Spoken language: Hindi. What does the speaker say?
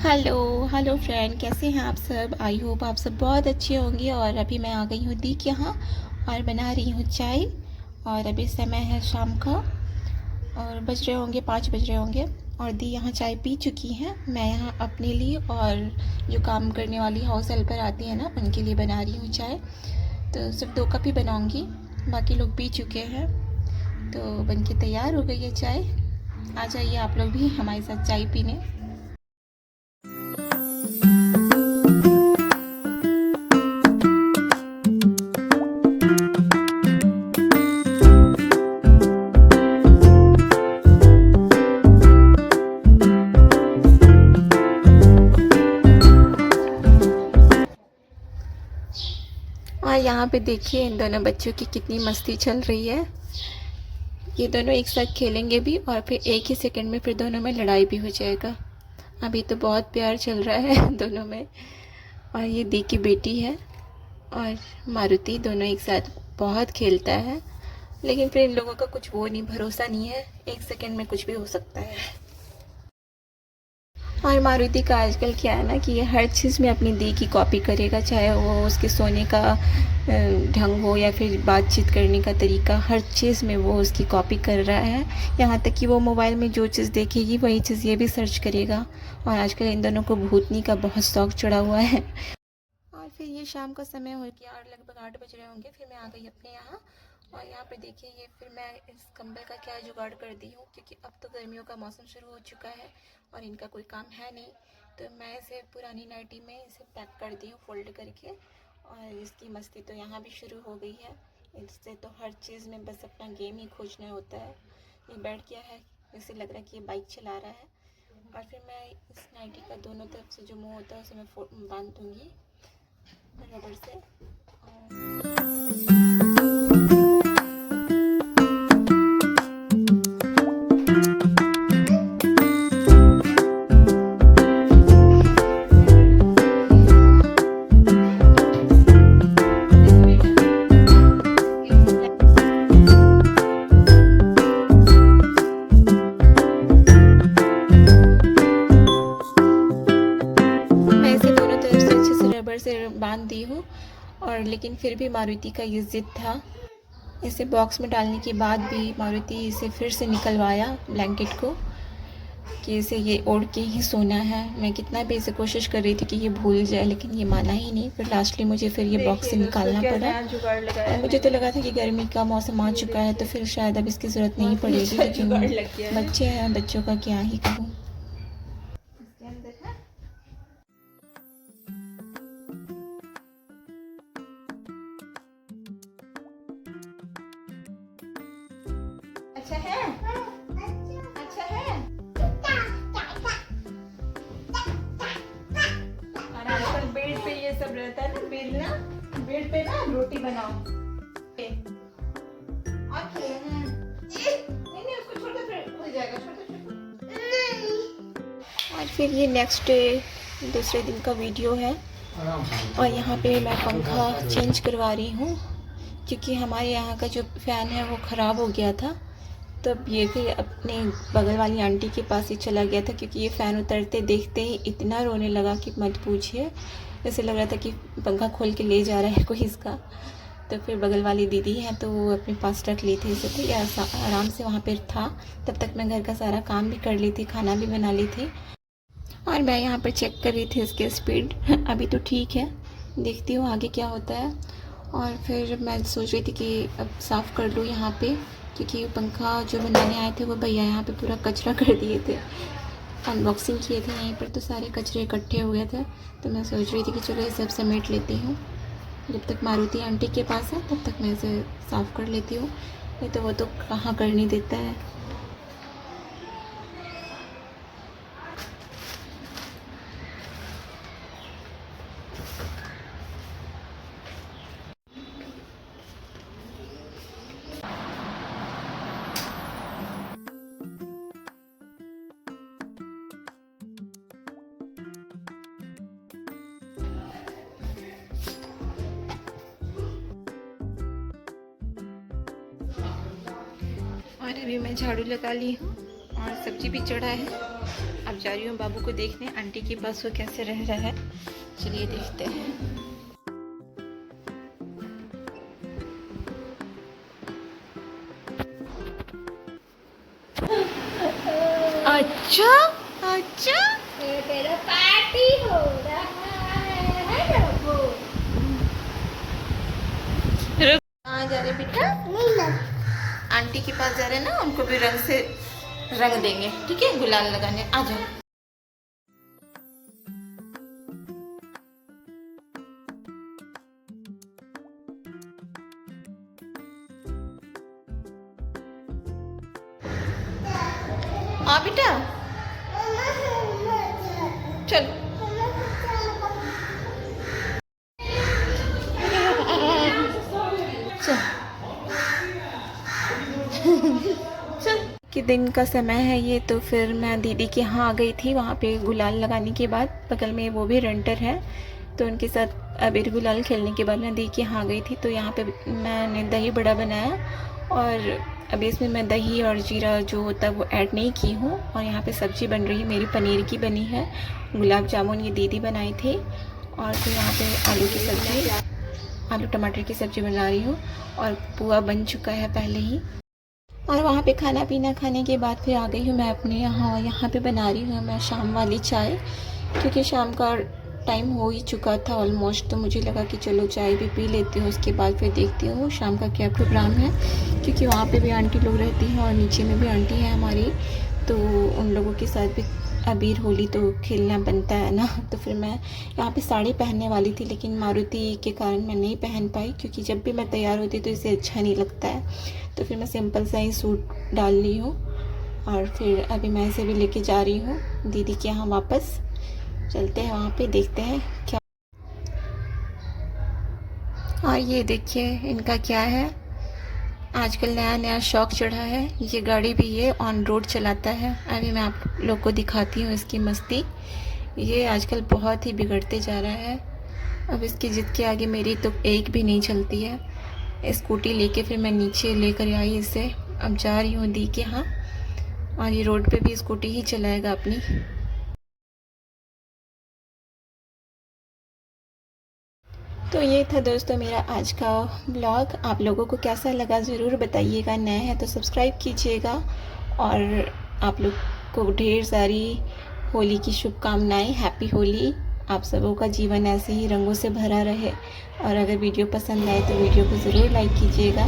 हेलो हेलो फ्रेंड, कैसे हैं आप सब। आई होप आप सब बहुत अच्छे होंगे। और अभी मैं आ गई हूँ दी के यहाँ और बना रही हूँ चाय। और अभी समय है शाम का और बज रहे होंगे 5 बज रहे होंगे। और दी यहाँ चाय पी चुकी हैं। मैं यहाँ अपने लिए और जो काम करने वाली हाउस हेल्पर आती है ना, उनके लिए बना रही हूँ चाय। तो सिर्फ 2 कप ही बनाऊँगी, बाकी लोग पी चुके हैं। तो बनके तैयार हो गई है चाय। आ जाइए आप लोग भी हमारे साथ चाय पीने। और यहाँ पे देखिए इन दोनों बच्चों की कितनी मस्ती चल रही है। ये दोनों एक साथ खेलेंगे भी और फिर एक ही सेकंड में फिर दोनों में लड़ाई भी हो जाएगा। अभी तो बहुत प्यार चल रहा है दोनों में। और ये दी की बेटी है और मारुति, दोनों एक साथ बहुत खेलता है। लेकिन फिर इन लोगों का कुछ वो नहीं, भरोसा नहीं है, एक सेकंड में कुछ भी हो सकता है। और मारुति का आजकल क्या है ना कि ये हर चीज़ में अपनी दी की कॉपी करेगा, चाहे वो उसके सोने का ढंग हो या फिर बातचीत करने का तरीका, हर चीज़ में वो उसकी कॉपी कर रहा है। यहाँ तक कि वो मोबाइल में जो चीज़ देखेगी वही चीज़ ये भी सर्च करेगा। और आजकल इन दोनों को भूतनी का बहुत शौक चढ़ा हुआ है। और फिर ये शाम का समय हो गया और लगभग 8 बज रहे होंगे। फिर मैं आ गई अपने यहाँ। और यहाँ पे देखिए ये फिर मैं इस कंबल का क्या जुगाड़ कर दी हूँ, क्योंकि अब तो गर्मियों का मौसम शुरू हो चुका है और इनका कोई काम है नहीं। तो मैं इसे पुरानी नाइटी में इसे पैक कर दी हूँ फोल्ड करके। और इसकी मस्ती तो यहाँ भी शुरू हो गई है। इससे तो हर चीज़ में बस अपना गेम ही खोजना होता है। ये बैठ गया है, इसे लग रहा है कि ये बाइक चला रहा है। और फिर मैं इस नाइटी का दोनों तरफ से जो मुँह होता है उसे मैं बांध दूँगी रबर से। मैं इसे दोनों तरफ से अच्छे से रबर से बांध दी हूँ। और लेकिन फिर भी मारुति का ये ज़िद था। इसे बॉक्स में डालने के बाद भी मारुति इसे फिर से निकलवाया ब्लैंकेट को, कि इसे ये ओढ़ के ही सोना है। मैं कितना भी इसे कोशिश कर रही थी कि ये भूल जाए, लेकिन ये माना ही नहीं। फिर लास्टली मुझे फिर ये बॉक्स से निकालना पड़ा। और मुझे तो लगा था कि गर्मी का मौसम आ चुका है तो फिर शायद अब इसकी ज़रूरत नहीं पड़ेगी, लेकिन बच्चे हैं, बच्चों का क्या ही कहूँ। अच्छा है, अच्छा है। और आजकल बेड पे ये सब रहता है ना, बेलना, बेड पे ना रोटी बनाओ। और नहीं उसको छोटा फिर हो जाएगा, छोटा छोटा। और फिर ये नेक्स्ट डे, दूसरे दिन का वीडियो है। और यहाँ पे मैं पंखा चेंज करवा रही हूँ, क्योंकि हमारे यहाँ का जो फ़ैन है वो ख़राब हो गया था। तब ये फिर अपने बगल वाली आंटी के पास ही चला गया था, क्योंकि ये फ़ैन उतरते देखते ही इतना रोने लगा कि मत पूछिए। ऐसे लग रहा था कि पंखा खोल के ले जा रहा है कोई इसका। तो फिर बगल वाली दीदी हैं तो वो अपने पास रख ली थी इसे, तो ये आराम से वहाँ पर था। तब तक मैं घर का सारा काम भी कर ली थी, खाना भी बना ली थी। और मैं यहाँ पर चेक कर रही थी इसके स्पीड। अभी तो ठीक है, देखती हूँ आगे क्या होता है। और फिर मैं सोच रही थी कि अब साफ़ कर लूँ यहाँ पे, क्योंकि पंखा जो बनाने आए थे वो भैया यहाँ पे पूरा कचरा कर दिए थे। अनबॉक्सिंग किए थे यहीं पर तो सारे कचरे इकट्ठे हो गए थे। तो मैं सोच रही थी कि चलो ये सब समेट लेती हूँ। जब तक मारुति आंटी के पास है तब तक मैं इसे साफ़ कर लेती हूँ, नहीं तो वो तो कहाँ करने देता है। और अभी मैं झाड़ू लगा ली हूँ और सब्ज़ी भी चढ़ा है। अब जा रही हूँ बाबू को देखने आंटी के पास वो कैसे रह रहा है। चलिए देखते हैं। अच्छा अच्छा तेरा पार्टी हो रहा है ना वो। कहाँ जा रहे बेटा? आंटी के पास जा रहे हैं ना, उनको भी रंग से रंग देंगे, ठीक है, गुलाल लगाने। आ जाओ। हाँ बेटा चलो। कि दिन का समय है ये, तो फिर मैं दीदी के यहाँ आ गई थी। वहाँ पे गुलाल लगाने के बाद बगल में वो भी रेंटर है, तो उनके साथ अबीर गुलाल खेलने के बाद मैं दीदी के यहाँ आ गई थी। तो यहाँ पे मैंने दही बड़ा बनाया और अभी इसमें मैं दही और जीरा जो होता है वो ऐड नहीं की हूँ। और यहाँ पे सब्ज़ी बन रही है मेरी, पनीर की बनी है। गुलाब जामुन ये दीदी बनाई थी। और फिर यहाँ पे आलू की सब्ज़ी, आलू टमाटर की सब्ज़ी बना रही हूँ। और पुआ बन चुका है पहले ही। और वहाँ पे खाना पीना खाने के बाद फिर आ गई हूँ मैं अपने यहाँ पे बना रही हूँ मैं शाम वाली चाय, क्योंकि शाम का टाइम हो ही चुका था ऑलमोस्ट। तो मुझे लगा कि चलो चाय भी पी लेती हूँ, उसके बाद फिर देखती हूँ शाम का क्या प्रोग्राम है। क्योंकि वहाँ पे भी आंटी लोग रहती हैं और नीचे में भी आंटी है हमारी, तो उन लोगों के साथ भी अबीर होली तो खेलना बनता है ना। तो फिर मैं यहाँ पे साड़ी पहनने वाली थी, लेकिन मारुति के कारण मैं नहीं पहन पाई, क्योंकि जब भी मैं तैयार होती तो इसे अच्छा नहीं लगता है। तो फिर मैं सिंपल सा ही सूट डाल ली हूँ। और फिर अभी मैं इसे भी लेके जा रही हूँ दीदी के यहाँ वापस। चलते हैं वहाँ पे, देखते हैं क्या। और ये देखिए इनका क्या है, आजकल नया नया शौक चढ़ा है। ये गाड़ी भी ये ऑन रोड चलाता है। अभी मैं आप लोग को दिखाती हूँ इसकी मस्ती। ये आजकल बहुत ही बिगड़ते जा रहा है। अब इसकी जिद के आगे मेरी तो एक भी नहीं चलती है। स्कूटी लेके फिर मैं नीचे लेकर आई इसे। अब जा रही हूँ दी के यहाँ, और ये रोड पे भी स्कूटी ही चलाएगा अपनी। तो ये था दोस्तों मेरा आज का ब्लॉग। आप लोगों को कैसा लगा ज़रूर बताइएगा। नए हैं तो सब्सक्राइब कीजिएगा। और आप लोग को ढेर सारी होली की शुभकामनाएं। हैप्पी होली। आप सबों का जीवन ऐसे ही रंगों से भरा रहे। और अगर वीडियो पसंद आए तो वीडियो को ज़रूर लाइक कीजिएगा।